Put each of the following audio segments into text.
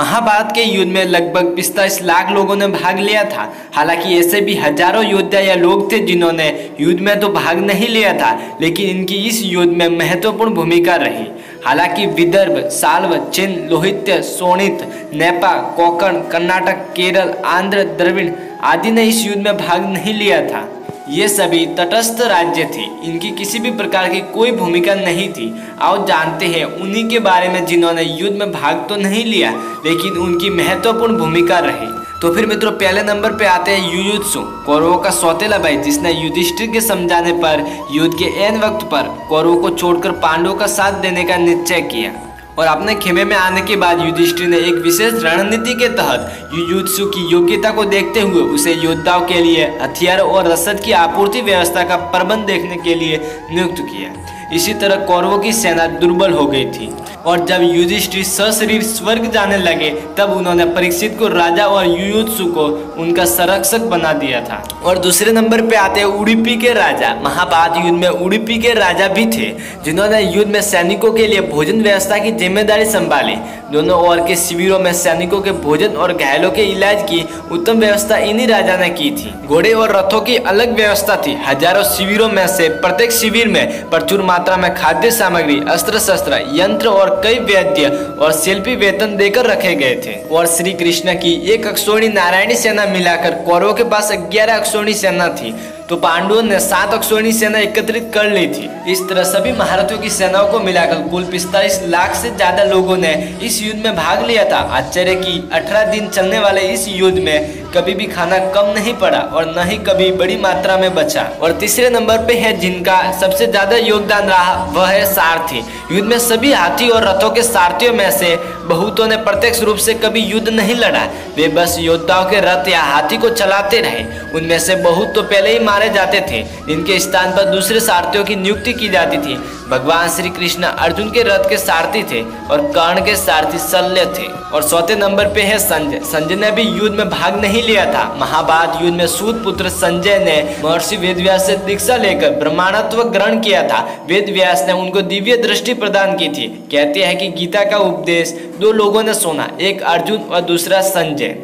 महाभारत के युद्ध में लगभग 45 लाख लोगों ने भाग लिया था। हालांकि ऐसे भी हजारों योद्धा या लोग थे जिन्होंने युद्ध में तो भाग नहीं लिया था, लेकिन इनकी इस युद्ध में महत्वपूर्ण भूमिका रही। हालांकि विदर्भ, साल्व, चिन, लोहित्य, शोणित, नेपा, कोंकण, कर्नाटक, केरल, आंध्र, द्रविड़ आदि ने इस युद्ध में भाग नहीं लिया था। ये सभी तटस्थ राज्य थे, इनकी किसी भी प्रकार की कोई भूमिका नहीं थी। आओ जानते हैं उन्हीं के बारे में जिन्होंने युद्ध में भाग तो नहीं लिया, लेकिन उनकी महत्वपूर्ण भूमिका रही। तो फिर मित्रों, पहले नंबर पे आते हैं युयुत्सु, कौरवों का सौतेला भाई, जिसने युधिष्ठिर के समझाने पर युद्ध के ऐन वक्त पर कौरवों को छोड़कर पांडवों का साथ देने का निश्चय किया। और अपने खेमे में आने के बाद युधिष्ठिर ने एक विशेष रणनीति के तहत युयुत्सु की योग्यता को देखते हुए उसे योद्धाओं के लिए हथियार और रसद की आपूर्ति व्यवस्था का प्रबंध देखने के लिए नियुक्त किया। इसी तरह कौरवों की सेना दुर्बल हो गई थी और जब युधिष्ठिर सशरीर स्वर्ग जाने लगे तब उन्होंने परीक्षित को राजा और युयुत्सु को उनका संरक्षक बना दिया था। और दूसरे नंबर पे आते हैं उडुपी के राजा। महाभारत युद्ध में उडुपी के राजा भी थे जिन्होंने युद्ध में सैनिकों के लिए भोजन व्यवस्था की जिम्मेदारी संभाली। दोनों ओर के शिविरों में सैनिकों के भोजन और घायलों के इलाज की उत्तम व्यवस्था इन्हीं राजा ने की थी। घोड़े और रथों की अलग व्यवस्था थी। हजारों शिविरों में से प्रत्येक शिविर में प्रचुर मात्रा में खाद्य सामग्री, अस्त्र शस्त्र, यंत्र और कई वैद्य और शिल्पी वेतन देकर रखे गए थे। और श्री कृष्ण की एक अक्षौहिणी नारायणी सेना मिलाकर कौरवों के पास 11 अक्षौहिणी सेना थी, तो पांडवों ने 7 अक्षौहिणी सेना एकत्रित कर ली थी। इस तरह सभी महारथियों की सेनाओं को मिलाकर कुल 45 लाख से ज्यादा लोगों ने इस युद्ध में भाग लिया था। आश्चर्य की 18 दिन चलने वाले इस युद्ध में कभी भी खाना कम नहीं पड़ा और न ही कभी बड़ी मात्रा में बचा। और तीसरे नंबर पे है जिनका सबसे ज्यादा योगदान रहा, वह है सारथी। युद्ध में सभी हाथी और रथों के सारथियों में से बहुतों ने प्रत्यक्ष रूप से कभी युद्ध नहीं लड़ा, वे बस योद्धाओं के रथ या हाथी को चलाते रहे। उनमें से बहुत तो पहले ही मारे जाते थे, जिनके स्थान पर दूसरे सारथियों की नियुक्ति की जाती थी। भगवान श्री कृष्ण अर्जुन के रथ के सारथी थे और कर्ण के सारथी शल्य थे। और चौथे नंबर पे है संजय। संजय ने भी युद्ध में भाग नहीं लिया था। महाभारत युद्ध में सूत पुत्र संजय ने महर्षि वेदव्यास से दीक्षा लेकर ब्रह्मांडत्व ग्रहण किया था। वेदव्यास ने उनको दिव्य दृष्टि प्रदान की थी। कहते हैं कि गीता का उपदेश 2 लोगों ने सुना, एक अर्जुन और दूसरा संजय।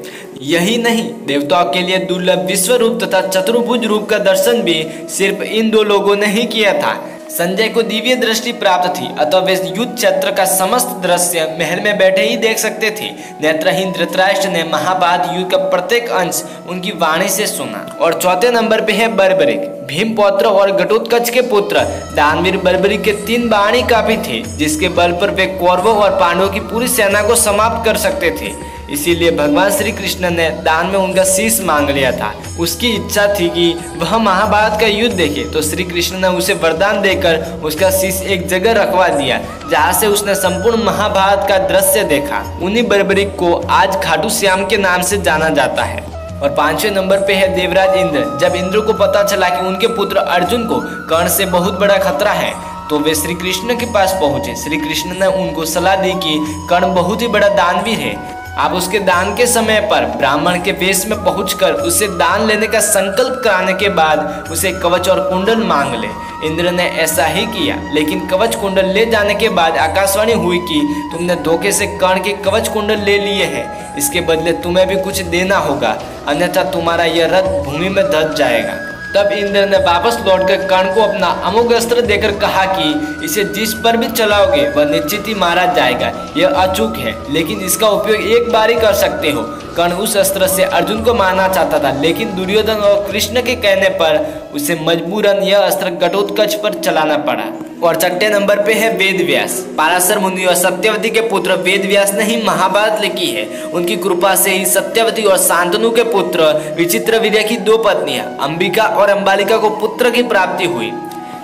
यही नहीं, देवताओं के लिए दुर्लभ विश्व रूप तथा चतुर्भुज रूप का दर्शन भी सिर्फ इन 2 लोगों ने ही किया था। संजय को दिव्य दृष्टि प्राप्त थी, अतः वे युद्ध क्षेत्र का समस्त दृश्य महल में बैठे ही देख सकते थे। नेत्रहीन धृतराष्ट्र ने महाभारत युद्ध का प्रत्येक अंश उनकी वाणी से सुना। और चौथे नंबर पे है बर्बरिक। भीमपौत्र और घटोत्कच के पुत्र दानवीर बर्बरिक के 3 बाणी काफी थे, जिसके बल पर वे कौरवों और पांडवों की पूरी सेना को समाप्त कर सकते थे। इसीलिए भगवान श्री कृष्ण ने दान में उनका शीश मांग लिया था। उसकी इच्छा थी कि वह महाभारत का युद्ध देखे, तो श्री कृष्ण ने उसे वरदान देकर उसका शीश एक जगह रखवा दिया, जहाँ से उसने संपूर्ण महाभारत का दृश्य देखा। उन्हीं बर्बरिक को आज खाटू श्याम के नाम से जाना जाता है। और 5वें नंबर पे है देवराज इंद्र। जब इंद्र को पता चला कि उनके पुत्र अर्जुन को कर्ण से बहुत बड़ा खतरा है, तो वे श्री कृष्ण के पास पहुंचे। श्री कृष्ण ने उनको सलाह दी कि कर्ण बहुत ही बड़ा दानवीर है, आप उसके दान के समय पर ब्राह्मण के वेश में पहुंचकर उससे दान लेने का संकल्प कराने के बाद उसे कवच और कुंडल मांग ले। इंद्र ने ऐसा ही किया, लेकिन कवच कुंडल ले जाने के बाद आकाशवाणी हुई कि तुमने धोखे से कर्ण के कवच कुंडल ले लिए हैं, इसके बदले तुम्हें भी कुछ देना होगा, अन्यथा तुम्हारा यह रथ भूमि में दब जाएगा। तब इंद्र ने वापस लौटकर कर्ण को अपना अमोघ अस्त्र देकर कहा कि इसे जिस पर भी चलाओगे वह निश्चित ही मारा जाएगा। यह अचूक है, लेकिन इसका उपयोग एक बार ही कर सकते हो। कर्ण उस अस्त्र से अर्जुन को मारना चाहता था, लेकिन दुर्योधन और कृष्ण के कहने पर उसे मजबूरन यह अस्त्र घटोत्कच पर चलाना पड़ा। और 6ठे नंबर पे है वेदव्यास। पाराशर मुनि और सत्यवती के पुत्र वेदव्यास ने ही महाभारत लिखी है। उनकी कृपा से ही सत्यवती और शांतनु के पुत्र विचित्रवीर्य की 2 पत्नियां अंबिका और अंबालिका को पुत्र की प्राप्ति हुई।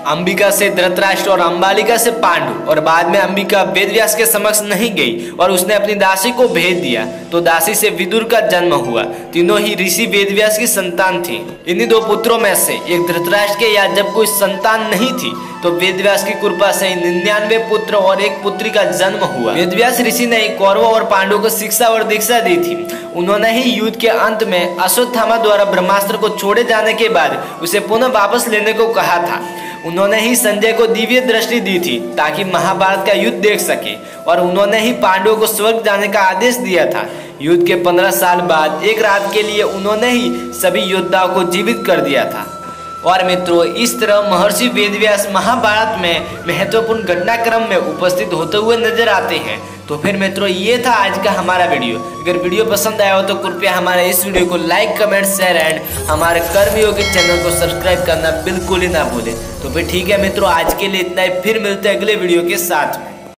अंबिका से धृतराष्ट्र और अंबालिका से पांडु। और बाद में अंबिका वेदव्यास के समक्ष नहीं गई और उसने अपनी दासी को भेज दिया, तो दासी से विदुर का जन्म हुआ। तीनों ही ऋषि वेदव्यास की संतान थी। इन्हीं 2 पुत्रों में से एक धृतराष्ट्र के या जब कोई संतान नहीं थी, तो वेदव्यास की कृपा से 99 पुत्र और एक पुत्री का जन्म हुआ। वेदव्यास ऋषि ने कौरवों और पांडवों को शिक्षा और दीक्षा दी थी। उन्होंने ही युद्ध के अंत में अश्वत्थामा द्वारा ब्रह्मास्त्र को छोड़े जाने के बाद उसे पुनः वापस लेने को कहा था। उन्होंने ही संजय को दिव्य दृष्टि दी थी ताकि महाभारत का युद्ध देख सके। और उन्होंने ही पांडवों को स्वर्ग जाने का आदेश दिया था। युद्ध के 15 साल बाद एक रात के लिए उन्होंने ही सभी योद्धाओं को जीवित कर दिया था। और मित्रों, इस तरह महर्षि वेदव्यास महाभारत में महत्वपूर्ण घटनाक्रम में उपस्थित होते हुए नजर आते हैं। तो फिर मित्रों, ये था आज का हमारा वीडियो। अगर वीडियो पसंद आया हो तो कृपया हमारे इस वीडियो को लाइक, कमेंट, शेयर एंड हमारे कर्मयोगी चैनल को सब्सक्राइब करना बिल्कुल ही ना भूलें। तो फिर ठीक है मित्रों, आज के लिए इतना ही। फिर मिलते हैं अगले वीडियो के साथ में।